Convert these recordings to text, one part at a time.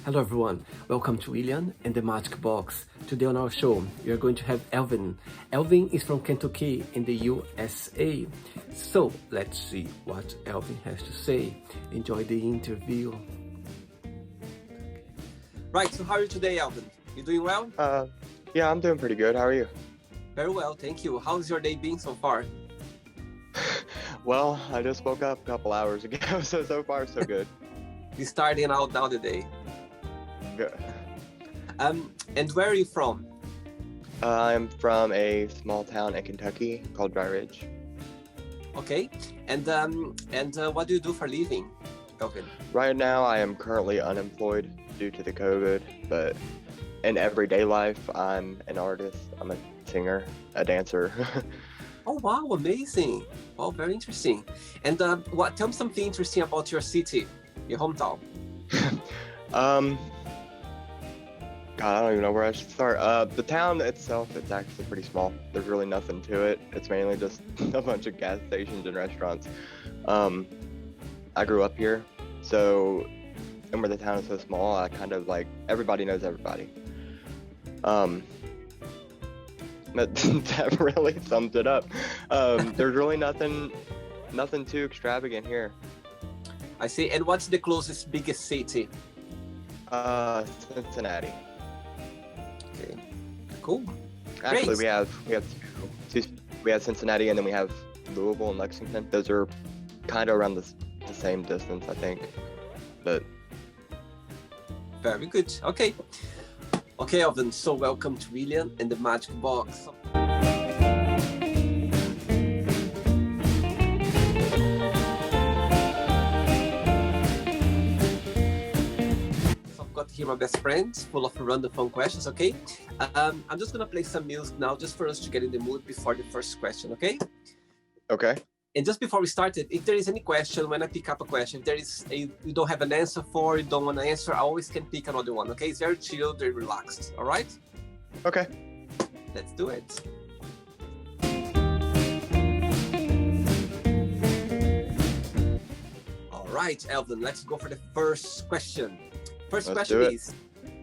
Hello everyone, welcome to William and the Magic Box. Today on our show, we are going to have Alvin. Alvin is from Kentucky in the USA. So let's see what Alvin has to say. Enjoy the interview. Right, so how are you today, Alvin? You doing well? Yeah, I'm doing pretty good. How are you? Very well, thank you. How's your day been so far? Well, I just woke up a couple hours ago, so far so good. You're starting out now the day. Good. And where are you from? I'm from a small town in Kentucky called Dry Ridge. Okay, and what do you do for a living, Alvin? Right now, I am currently unemployed due to the COVID, but in everyday life, I'm an artist. I'm a singer, a dancer. Oh wow, amazing! Wow, very interesting. And tell me something interesting about your city, your hometown. God, I don't even know where I should start. The town itself, it's actually pretty small. There's really nothing to it. It's mainly just a bunch of gas stations and restaurants. I grew up here, and where the town is so small, I kind of like, everybody knows everybody. That really sums it up. There's really nothing too extravagant here. I see. And what's the closest biggest city? Cincinnati. Okay, cool. Actually, Great. we have Cincinnati, and then we have Louisville and Lexington. Those are kind of around the same distance, I think. But Very good. Okay, Alvin. So welcome to William and the Magic Box. Here my best friends, full of random fun questions. Okay, I'm just gonna play some music now, just for us to get in the mood before the first question. Okay. okay. And just before we started, if there is any question, when I pick up a question, if there is you don't have an answer for, you don't want to answer, I always can pick another one. Okay, it's very chill, very relaxed. All right. Okay. Let's do it. All right, Alvin. Let's go for the first question. First Let's question do it. is,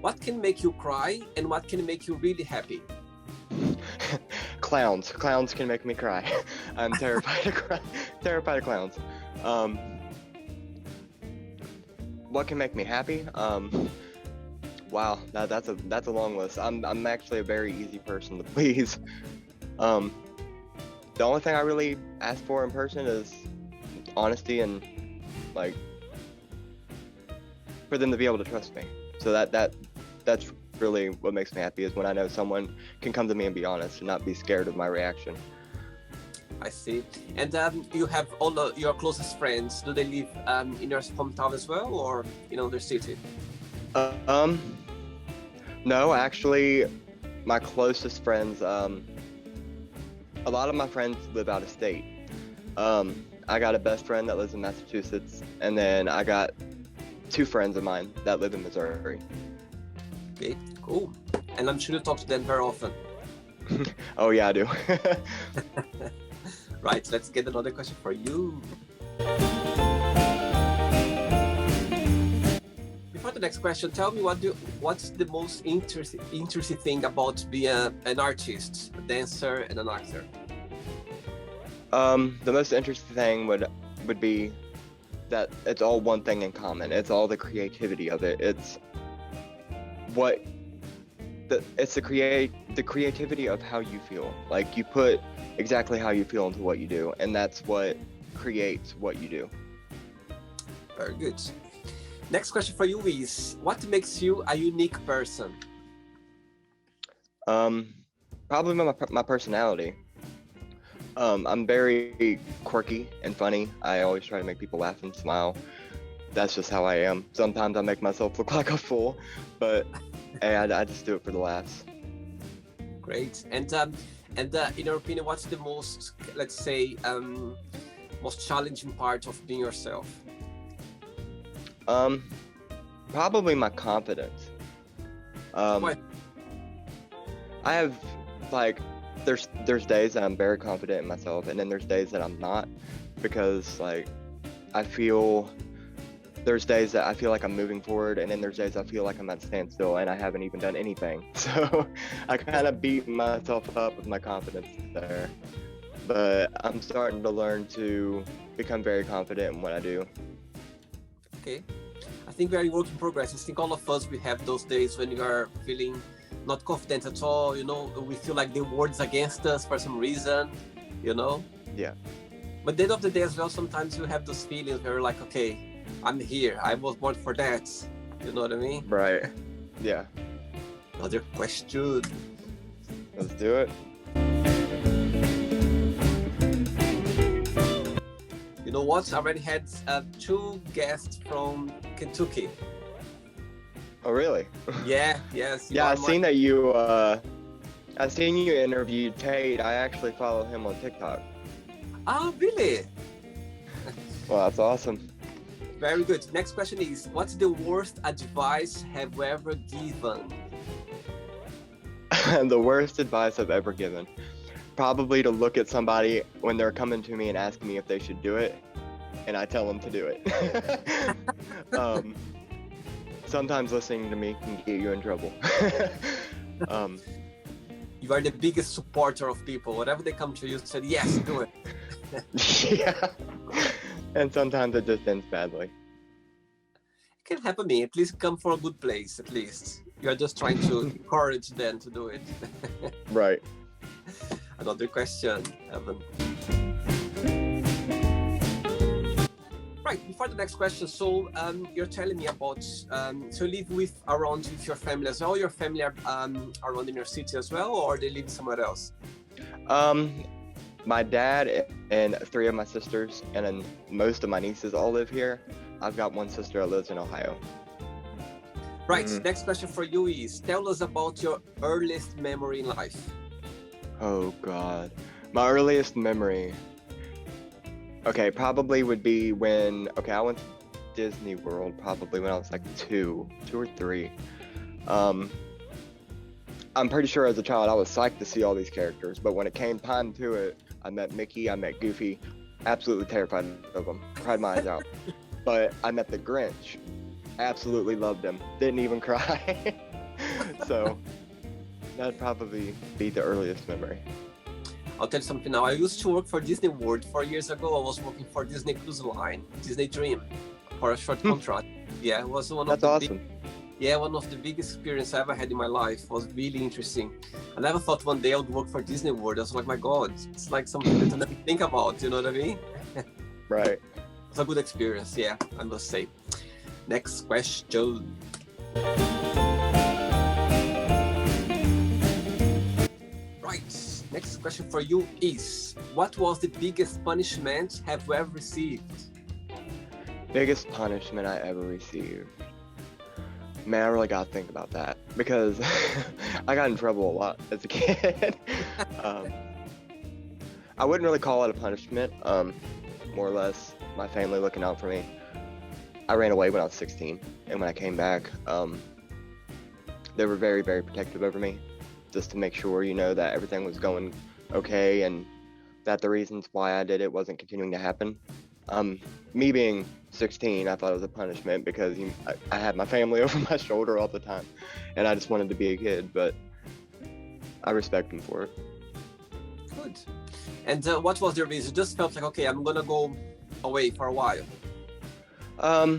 what can make you cry and what can make you really happy? Clowns can make me cry. I'm terrified of clowns. What can make me happy? Wow, that's a long list. I'm actually a very easy person to please. The only thing I really ask for in person is honesty and like for them to be able to trust me. So that's really what makes me happy, is when I know someone can come to me and be honest and not be scared of my reaction. I see. And you have all your closest friends. Do they live in your hometown as well, or in other city? No, actually, my closest friends, a lot of my friends live out of state. I got a best friend that lives in Massachusetts, and then I got two friends of mine that live in Missouri. Okay, cool. And I'm sure you talk to them very often. Oh yeah, I do. Right, let's get another question for you. Before the next question, tell me what's the most interesting thing about being an artist, a dancer, and an actor? The most interesting thing would be that it's all one thing in common. It's all the creativity of it. It's the creativity of how you feel. Like, you put exactly how you feel into what you do, and that's what creates what you do. Very good. Next question for you is, what makes you a unique person? Probably my personality. I'm very quirky and funny. I always try to make people laugh and smile. That's just how I am. Sometimes I make myself look like a fool, but hey, I just do it for the laughs. Great. And in your opinion, what's the most, let's say, most challenging part of being yourself? Probably my confidence. Why? I have there's days that I'm very confident in myself, and then there's days that I'm not, because I feel there's days that I feel like I'm moving forward, and then there's days I feel like I'm at a standstill and I haven't even done anything. So I kind of beat myself up with my confidence there. But I'm starting to learn to become very confident in what I do. Okay. I think we are in work in progress. I think all of us, we have those days when you are feeling not confident at all, you know, we feel like the world's against us for some reason, you know? Yeah. But at the end of the day as well, sometimes you have those feelings where you're like, okay, I'm here. I was born for that. You know what I mean? Right. Yeah. Another question. Let's do it. You know what? I already had 2 guests from Kentucky. Oh, really? Yeah, yes. Yeah, I've seen that I've seen you interview Tate. I actually follow him on TikTok. Oh, really? Well, that's awesome. Very good. Next question is, what's the worst advice have you ever given? The worst advice I've ever given. Probably to look at somebody when they're coming to me and asking me if they should do it, and I tell them to do it. Sometimes listening to me can get you in trouble. You are the biggest supporter of people. Whatever they come to you, said, yes, do it. Yeah. And sometimes it just ends badly. It can happen to me. At least come from a good place, at least. You are just trying to encourage them to do it. Right. Another question, Alvin. Right, before the next question, so you're telling me about, so you live around with your family as well? Your family are around in your city as well, or they live somewhere else? My dad and 3 of my sisters, and then most of my nieces all live here. I've got one sister that lives in Ohio. Right, Next question for you is, tell us about your earliest memory in life. Oh, God. My earliest memory. Okay, probably would be when, I went to Disney World probably when I was like 2 or 3. I'm pretty sure as a child I was psyched to see all these characters, but when it came time to it, I met Mickey, I met Goofy, absolutely terrified of them, cried my eyes out. But I met the Grinch, absolutely loved him, didn't even cry. So that'd probably be the earliest memory. I'll tell you something now. I used to work for Disney World 4 years ago. I was working for Disney Cruise Line, Disney Dream, for a short contract. Yeah, it was one of That's awesome. one of the biggest experiences I ever had in my life. It was really interesting. I never thought one day I would work for Disney World. I was like, my God, it's like something that I never think about, you know what I mean? Right. It's a good experience, yeah, I must say. Next question. Right. Next question for you is, what was the biggest punishment have you ever received? Biggest punishment I ever received. Man, I really gotta think about that because I got in trouble a lot as a kid. I wouldn't really call it a punishment. More or less my family looking out for me. I ran away when I was 16, and when I came back, they were very, very protective over me, just to make sure, that everything was going okay and that the reasons why I did it wasn't continuing to happen. Me being 16, I thought it was a punishment because I had my family over my shoulder all the time, and I just wanted to be a kid, but I respect them for it. Good. And what was the reason? You just felt like, okay, I'm gonna go away for a while. I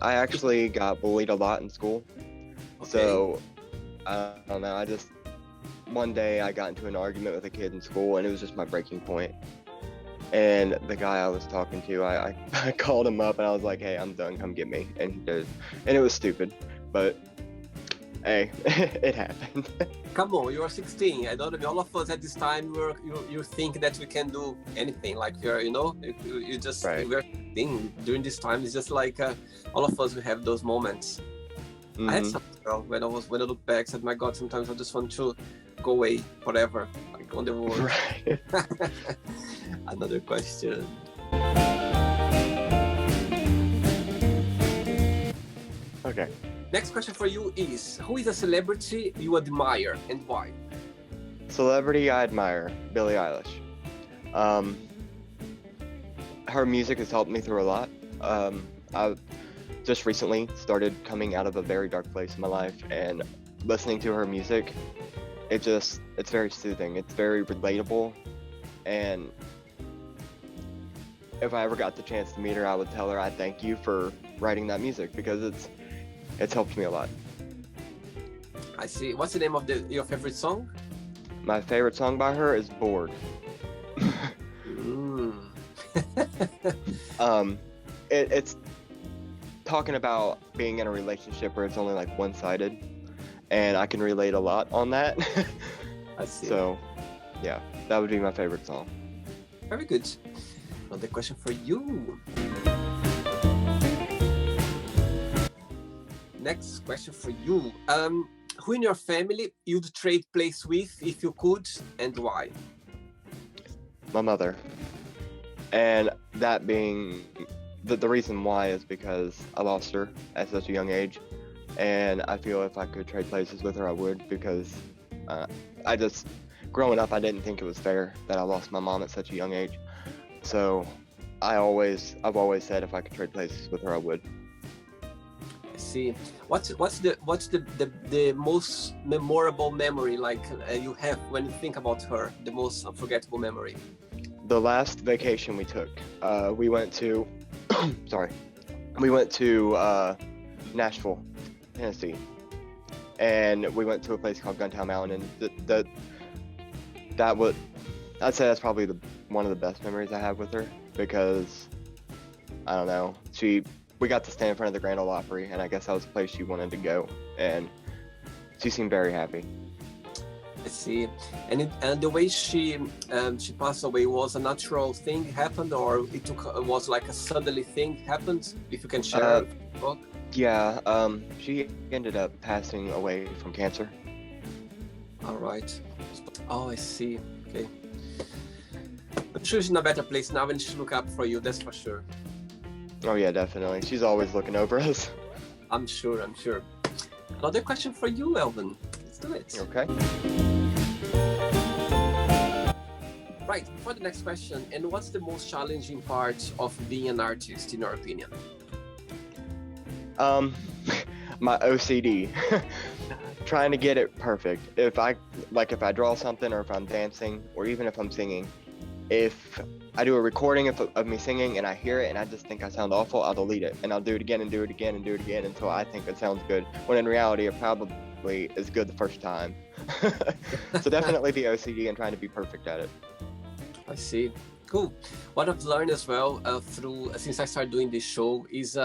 actually got bullied a lot in school. Okay. So, I don't know, one day I got into an argument with a kid in school, and it was just my breaking point. And the guy I was talking to, I called him up and I was like, hey, I'm done, come get me. And he did. And it was stupid, but hey, it happened. Come on, you are 16. I don't know, all of us at this time, you think that we can do anything. Like you just, right. We're thinking during this time, it's just like all of us, we have those moments. Mm-hmm. I had some when I look back, I said, my God, sometimes I just want to go away forever, like on the world. Right. Another question. Okay. Next question for you is, who is a celebrity you admire and why? Celebrity I admire, Billie Eilish. Her music has helped me through a lot. just recently started coming out of a very dark place in my life, and listening to her music, it's very soothing. It's very relatable, and if I ever got the chance to meet her, I would tell her I thank you for writing that music, because it's helped me a lot. I see. What's the name of your favorite song? My favorite song by her is Bored. It's talking about being in a relationship where it's only like one-sided, and I can relate a lot on that. I see. So yeah, that would be my favorite song. Very good. Another question for you. Next question for you. Who in your family you'd trade place with if you could, and why? My mother. And that being the reason why is because I lost her at such a young age, and I feel if I could trade places with her, I would, because growing up, I didn't think it was fair that I lost my mom at such a young age. So I've always said if I could trade places with her, I would. I see. What's the most memorable memory you have when you think about her? The most unforgettable memory? The last vacation we took, we went to Nashville, Tennessee, and we went to a place called Guntown Mountain, and I'd say that's probably one of the best memories I have with her, because I don't know, we got to stand in front of the Grand Ole Opry, and I guess that was the place she wanted to go, and she seemed very happy. I see. And the way she passed away was a natural thing happened, or it was like a suddenly thing happened? If you can share. Yeah, she ended up passing away from cancer. All right. Oh, I see. Okay. I'm sure she's in a better place now, and she'll look up for you. That's for sure. Oh yeah, definitely. She's always looking over us. I'm sure. Another question for you, Alvin. Let's do it. Okay. Right, for the next question, and what's the most challenging part of being an artist, in your opinion? My OCD. Trying to get it perfect. If I draw something, or if I'm dancing, or even if I'm singing, if I do a recording of me singing and I hear it and I just think I sound awful, I'll delete it, and I'll do it again and do it again and do it again until I think it sounds good, when in reality it probably is good the first time. So definitely the OCD and trying to be perfect at it. I see. Cool. What I've learned as well since I started doing this show is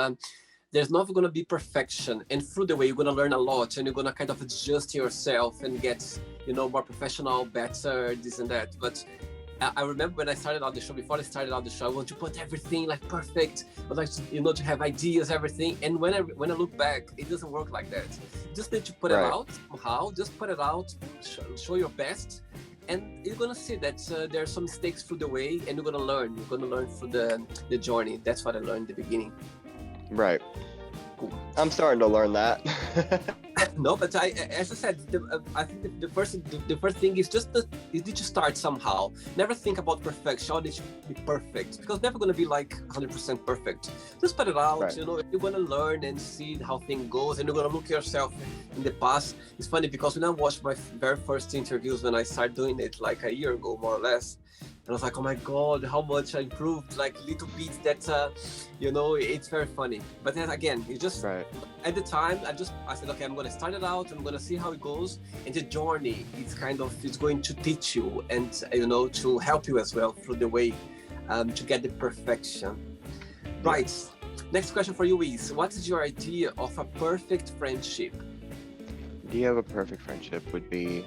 there's never going to be perfection, and through the way you're going to learn a lot, and you're going to kind of adjust yourself and get more professional, better, this and that. But I remember when I started out the show, before I started out the show, I want to put everything like perfect, but like to have ideas, everything. And when I look back, it doesn't work like that. You just need to put it out somehow. Just put it out, show your best, and you're gonna see that there are some mistakes through the way, and you're gonna learn. You're gonna learn through the journey. That's what I learned in the beginning. Right. Cool. I'm starting to learn that. No, but as I said, I think the first thing is you need to start somehow. Never think about perfection. How it should be perfect, because it's never going to be like 100% perfect. Just put it out. Right. You're going to learn and see how things goes, and you're going to look at yourself in the past. It's funny because when I watched my very first interviews when I started doing it like a year ago, more or less, and I was like, oh my God, how much I improved, like little bits that, it's very funny. But then again, it's just, at the time, I said, okay, I'm going to start it out, I'm going to see how it goes. And the journey is it's going to teach you and, to help you as well through the way to get the perfection. Right. Next question for you is, what is your idea of a perfect friendship? The idea of a perfect friendship would be,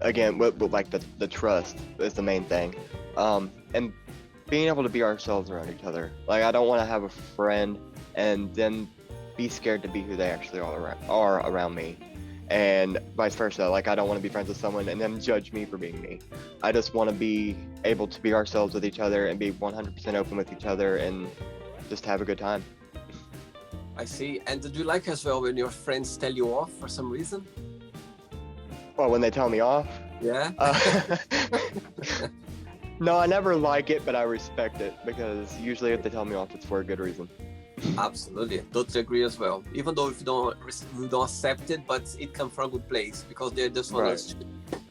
again, like the trust is the main thing, and being able to be ourselves around each other. Like, I don't want to have a friend and then be scared to be who they actually are around me, and vice versa. Like, I don't want to be friends with someone and then judge me for being me. I just want to be able to be ourselves with each other and be 100% open with each other and just have a good time. I see. And do you like as well when your friends tell you off for some reason? Well, when they tell me off? Yeah. No, I never like it, but I respect it, because usually if they tell me off, it's for a good reason. Absolutely, totally agree as well. Even though if we don't accept it, but it comes from a good place because they just want us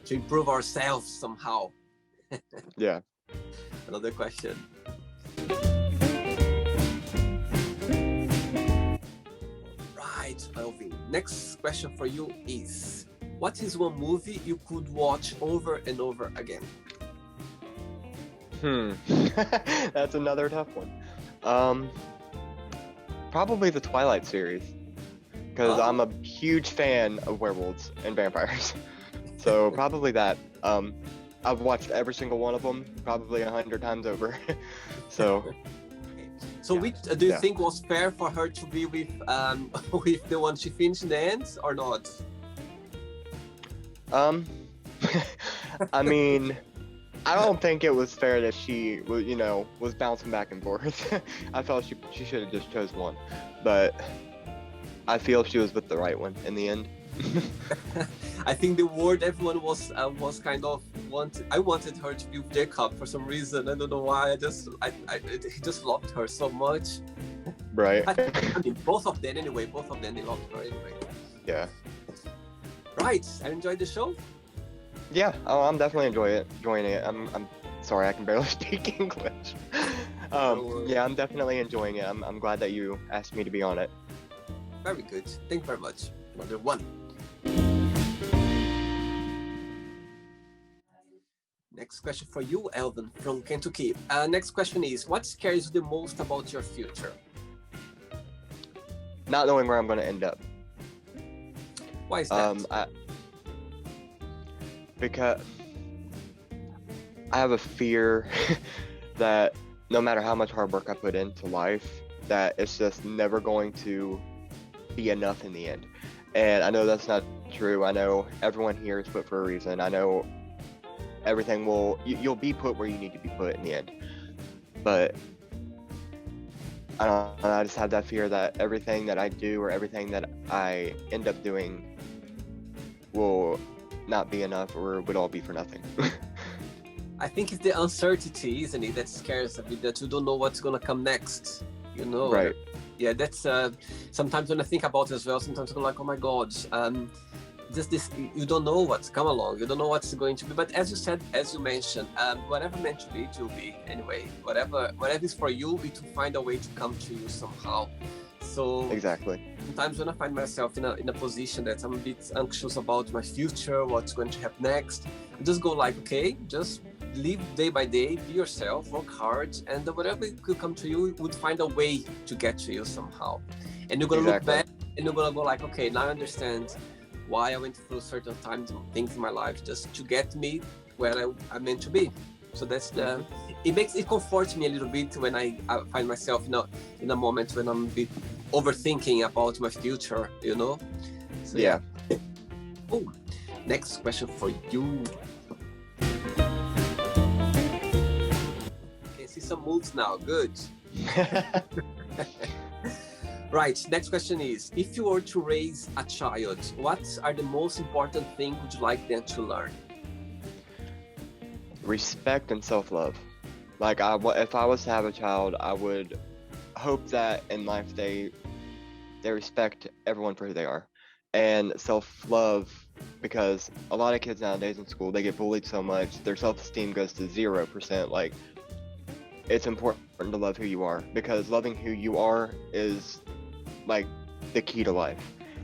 to improve ourselves somehow. Yeah. Another question. Right, Alvin. Next question for you is, what is one movie you could watch over and over again? That's another tough one. Probably the Twilight series, because I'm a huge fan of werewolves and vampires. So probably that. I've watched every single one of them probably 100 times over. So which do you think was fair for her to be with with the one she finished in the end, or not? I mean, I don't think it was fair that she was, was bouncing back and forth. I felt she should have just chose one, but I feel she was with the right one in the end. I think the word everyone was kind of I wanted her to be with Jacob for some reason. I don't know why. He just loved her so much. Right. I mean, both of them anyway. Both of them, they loved her anyway. Yeah. Right. I enjoyed the show. Yeah. Oh, I'm definitely enjoying it. I'm sorry, I can barely speak English. Yeah, I'm definitely enjoying it. I'm glad that you asked me to be on it. Very good. Thank you very much. Another one. Next question for you, Alvin, from Kentucky. Next question is, what scares you the most about your future? Not knowing where I'm going to end up. Why is that? Because I have a fear that no matter how much hard work I put into life, that it's just never going to be enough in the end. And I know that's not true. I know everyone here is put for a reason. I know everything you'll be put where you need to be put in the end. But I just have that fear that everything that I do or everything that I end up doing will not be enough or would all be for nothing. I think it's the uncertainty, isn't it, that scares a bit, that you don't know what's going to come next, Right. Yeah, that's sometimes when I think about it as well, sometimes I'm like, oh my God, just this, you don't know what's come along, you don't know what's going to be. But as you said, as you mentioned, whatever meant to be, it will be anyway. Whatever is for you, it will find a way to come to you somehow. So exactly. Sometimes when I find myself in a position that I'm a bit anxious about my future, what's going to happen next, I just go like, okay, just live day by day, be yourself, work hard, and whatever could come to you, it would find a way to get to you somehow. And you're gonna look back and you're gonna go like, okay, now I understand why I went through certain times and things in my life just to get me where I meant to be. So that's it comforts me a little bit when I find myself in a moment when I'm a bit overthinking about my future, So, yeah. Oh, next question for you. Can see some moves now. Good. Right. Next question is: if you were to raise a child, what are the most important things would you like them to learn? Respect and self-love. Like if I was to have a child, I would hope that in life they respect everyone for who they are, and self-love, because a lot of kids nowadays in school, they get bullied so much, their self-esteem goes to 0%. Like, it's important to love who you are, because loving who you are is like the key to life.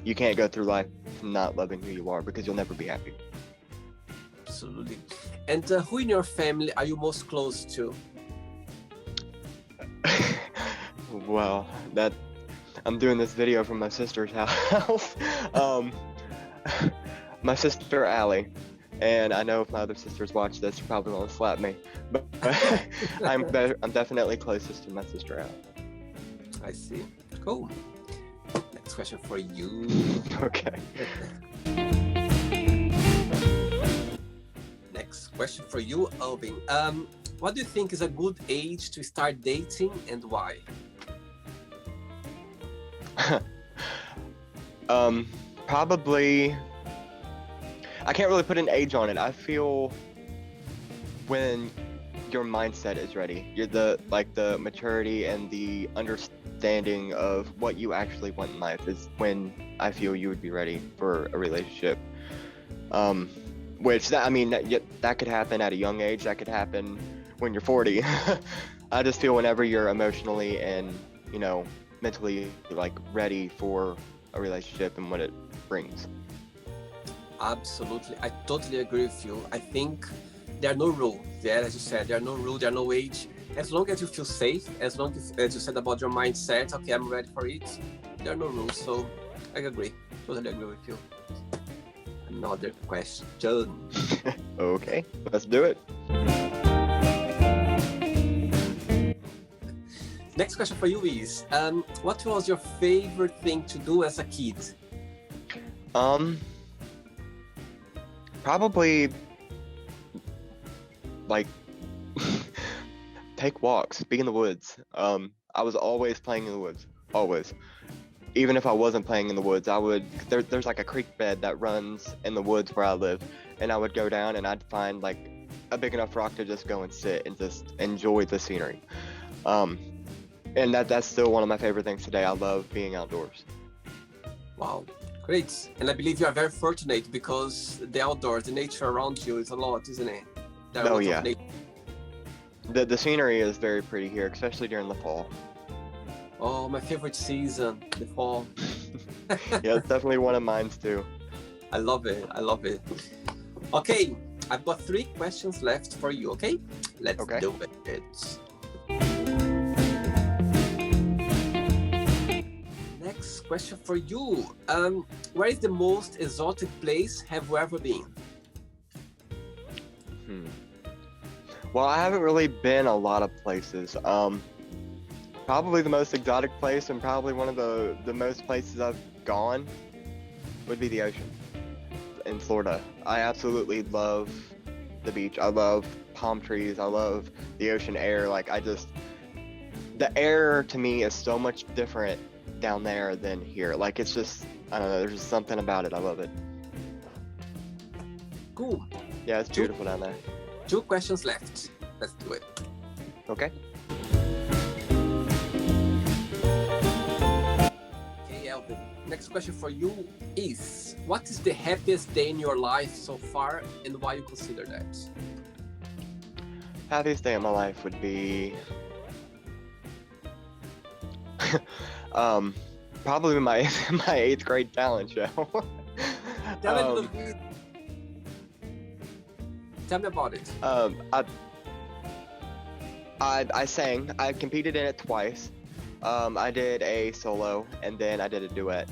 You can't go through life not loving who you are, because you'll never be happy. Absolutely. And who in your family are you most close to? Well, I'm doing this video from my sister's house. My sister Allie, and I know if my other sisters watch this, they're probably gonna slap me. But I'm definitely closest to my sister Allie. I see. Cool. Next question for you. Okay. Next question for you, Alvin. What do you think is a good age to start dating, and why? Probably, I can't really put an age on it. I feel when your mindset is ready, you're the maturity and the understanding of what you actually want in life is when I feel you would be ready for a relationship. Which that, I mean, that could happen at a young age. That could happen when you're 40. I just feel whenever you're emotionally and, you know, mentally like ready for a relationship and what it brings. Absolutely. I totally agree with you. I think there are no rules. Yeah, as you said, there are no rules, there are no age. As long as you feel safe, as long as you said about your mindset, okay, I'm ready for it, there are no rules. So I agree. Totally agree with you. Another question. Okay, let's do it. Next question for you is, what was your favorite thing to do as a kid? Probably like take walks, be in the woods. I was always playing in the woods, always. Even if I wasn't playing in the woods, I would. There's like a creek bed that runs in the woods where I live, and I would go down and I'd find like a big enough rock to just go and sit and just enjoy the scenery. And that's still one of my favorite things today. I love being outdoors. Wow, great. And I believe you are very fortunate because the outdoors, the nature around you is a lot, isn't it? There are Oh lots yeah. of nature. The scenery is very pretty here, especially during the fall. Oh, my favorite season, the fall. Yeah, it's definitely one of mine too. I love it. I love it. Okay, I've got 3 questions left for you, okay? Let's Okay. do it. Next question for you. Where is the most exotic place have you ever been? Well, I haven't really been a lot of places. Probably the most exotic place and probably one of the most places I've gone would be the ocean in Florida. I absolutely love the beach. I love palm trees. I love the ocean air. Like the air to me is so much different down there than here. Like it's just, I don't know, there's just something about it. I love it. Cool. Yeah, it's beautiful down there. 2 questions left. Let's do it. Okay. Okay, Alvin. Next question for you is, what is the happiest day in your life so far and why you consider that? Happiest day of my life would be probably my 8th grade talent show. Tell me about it. I sang. I competed in it twice. I did a solo and then I did a duet.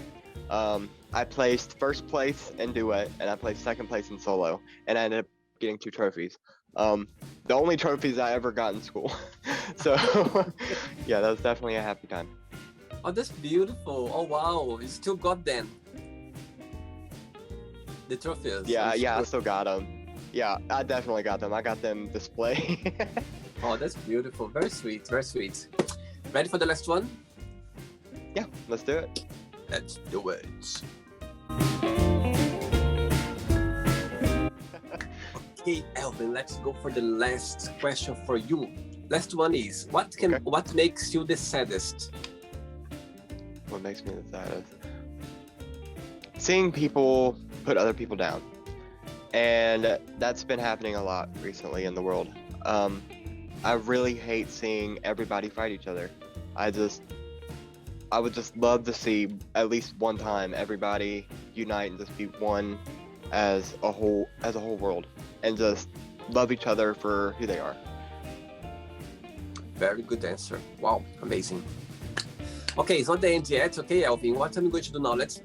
I placed first place in duet and I placed second place in solo, and I ended up getting 2 trophies. The only trophies I ever got in school. So yeah, that was definitely a happy time. Oh, that's beautiful. Oh wow, you still got them. The trophies. Yeah, I still got them. Yeah, I definitely got them. I got them display. Oh, that's beautiful. Very sweet, very sweet. Ready for the last one? Yeah, let's do it. Let's do it. Okay, Alvin, let's go for the last question for you. Last one is, what makes you the saddest? What makes me the saddest? Seeing people put other people down. And that's been happening a lot recently in the world. I really hate seeing everybody fight each other. I would just love to see at least one time everybody unite and just be one as a whole world, and just love each other for who they are. Very good answer. Wow, amazing. Okay, it's not the end yet. Okay, Alvin, what I'm going to do now, let's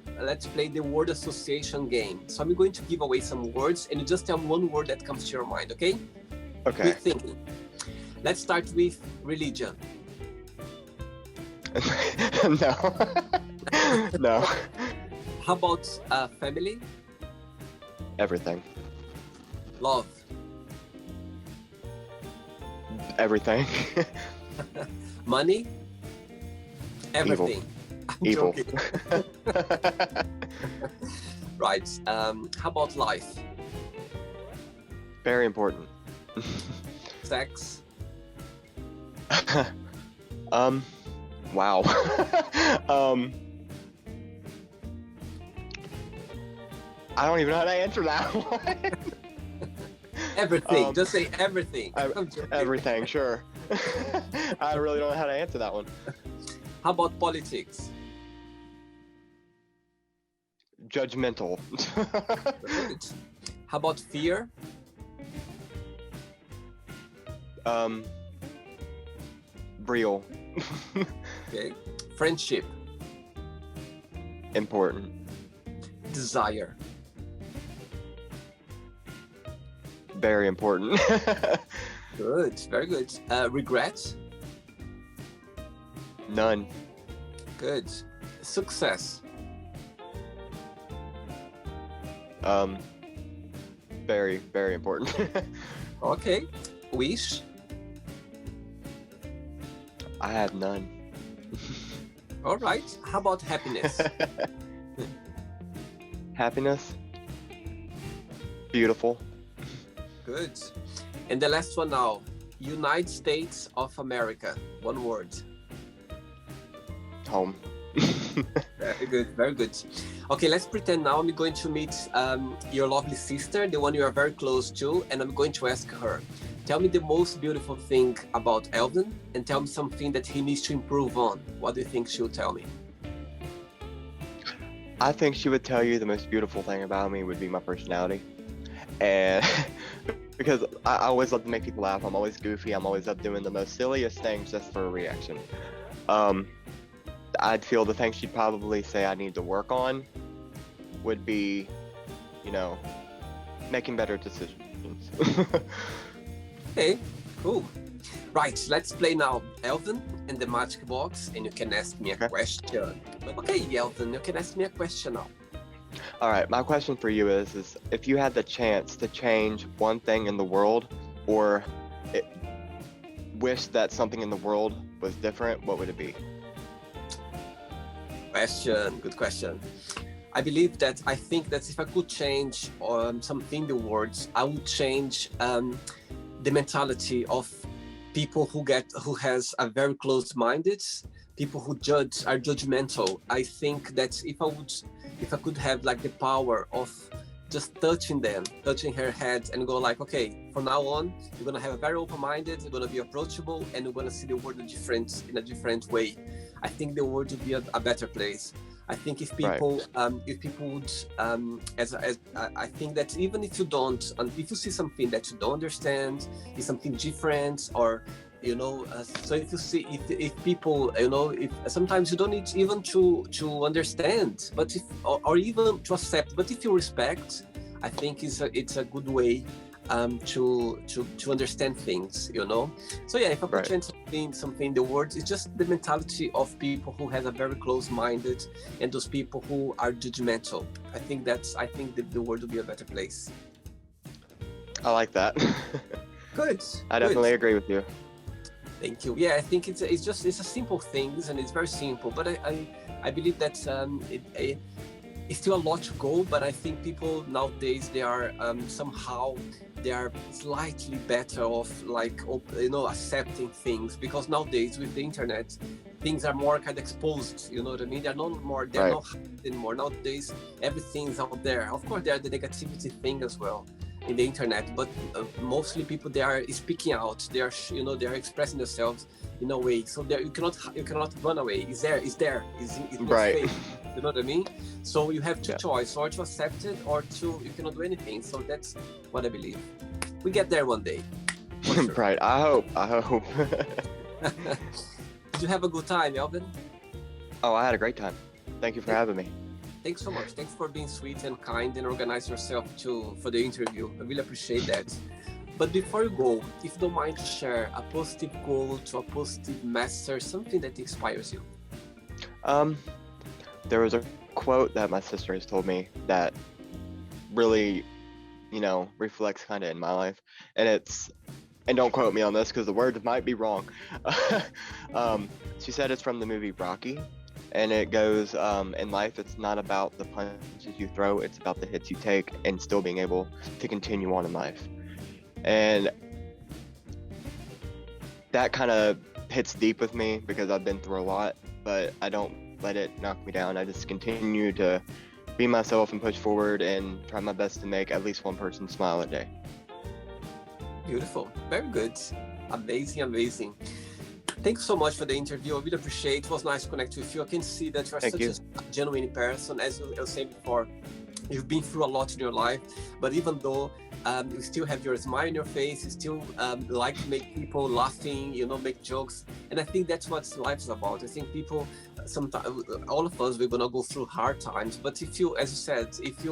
play the word association game. So I'm going to give away some words and you just tell me one word that comes to your mind, okay? Okay. Quick thinking. Let's start with religion. No. No. How about family? Everything. Love. Everything. Money? Everything. Evil. Right. How about life? Very important. Sex? Wow. um, I don't even know how to answer that one. Everything. Just say everything. Everything, sure. I really don't know how to answer that one. How about politics? Judgmental. Good. How about fear? Real. Okay. Friendship. Important. Desire. Very important. Good. Very good. Regret. None. Good. Success. Very, very important. Okay. Wish. I have none. All right. How about happiness? Happiness. Beautiful. Good. And the last one now. United States of America. One word. Home. Very good. Very good. Okay, let's pretend now I'm going to meet your lovely sister, the one you are very close to, and I'm going to ask her, tell me the most beautiful thing about Alvin and tell me something that he needs to improve on. What do you think she'll tell me? I think she would tell you the most beautiful thing about me would be my personality. And because I always love to make people laugh. I'm always goofy. I'm always up doing the most silliest things just for a reaction. I'd feel the thing she'd probably say I need to work on would be, making better decisions. Okay, cool. Right, let's play now Alvin and the magic box, and you can ask me a question. Okay, Alvin, you can ask me a question now. All right, my question for you is if you had the chance to change one thing in the world or wish that something in the world was different, what would it be? Good question. I think that if I could change something in the world, I would change the mentality of people who has a very closed-minded, people who are judgmental. I think that if I could have like the power of just touching her head and go like, okay, from now on, you're gonna have a very open-minded, you're gonna be approachable, and you're gonna see the world in a different way. I think the world would be a better place. I think if people, would, I think that even if you don't, if you see something that you don't understand, is something different, or so if you see, if people, if sometimes you don't need even to understand, but or even to accept, but if you respect, I think it's a good way to understand things, So yeah, if I could change something in the world, it's just the mentality of people who have a very close-minded and those people who are judgmental. I think that the world will be a better place. I like that. Good. I definitely agree with you. Thank you. Yeah, I think it's a simple thing, and it's very simple. But I believe that it's still a lot to go. But I think people nowadays they are somehow they are slightly better off, like accepting things, because nowadays with the internet, things are more kind of exposed. You know what I mean? They're not anymore. Nowadays, everything's out there. Of course, there are the negativity thing as well in the internet, but mostly people, they are speaking out, they are they are expressing themselves in a way, so you cannot run away. It's right. fake. You know what I mean? So you have two choices, or to accept it, or you cannot do anything. So that's what I believe. We get there one day. Sure. Right. I hope. Did you have a good time, Alvin? Oh, I had a great time. Thank you for having me. Thanks so much. Thanks for being sweet and kind and organize yourself for the interview. I really appreciate that. But before you go, if you don't mind to share a positive goal to a positive master, something that inspires you. There was a quote that my sister has told me that really, reflects kind of in my life, and don't quote me on this because the words might be wrong. She said it's from the movie Rocky. And it goes, in life, it's not about the punches you throw, it's about the hits you take and still being able to continue on in life. And that kind of hits deep with me because I've been through a lot. but I don't let it knock me down. I just continue to be myself and push forward and try my best to make at least one person smile a day. Beautiful. Very good. Amazing, amazing. Thanks so much for the interview. I really appreciate it. It was nice to connect with you. I can see that you are such a genuine person. As I was saying before, you've been through a lot in your life, but even though you still have your smile on your face, you still like to make people laughing, make jokes. And I think that's what life is about. I think people, sometimes, all of us, we're gonna go through hard times, but if you, as you said, if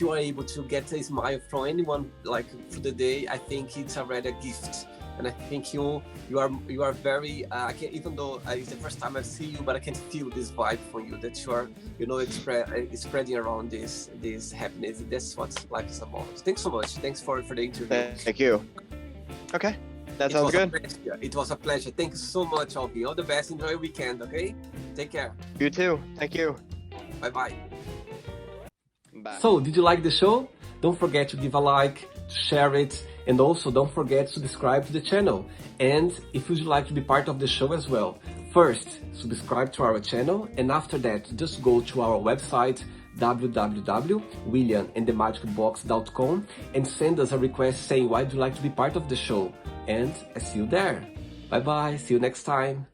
you are able to get a smile from anyone like through the day, I think it's already a gift. And I think you are very, I can't, even though it's the first time I see you, but I can feel this vibe from you, that you are, spreading around this happiness. That's what life is about. Thanks so much. Thanks for the interview. Thank you. Okay, that sounds good. It was a pleasure. Thank you so much, Alvin. All the best. Enjoy your weekend, okay? Take care. You too. Thank you. Bye-bye. Bye. So, did you like the show? Don't forget to give a like, to share it, and also don't forget to subscribe to the channel. And if you'd like to be part of the show as well, first subscribe to our channel, and after that just go to our website www.williamandthemagicbox.com and send us a request saying why you'd like to be part of the show, and I see you there. Bye bye, see you next time.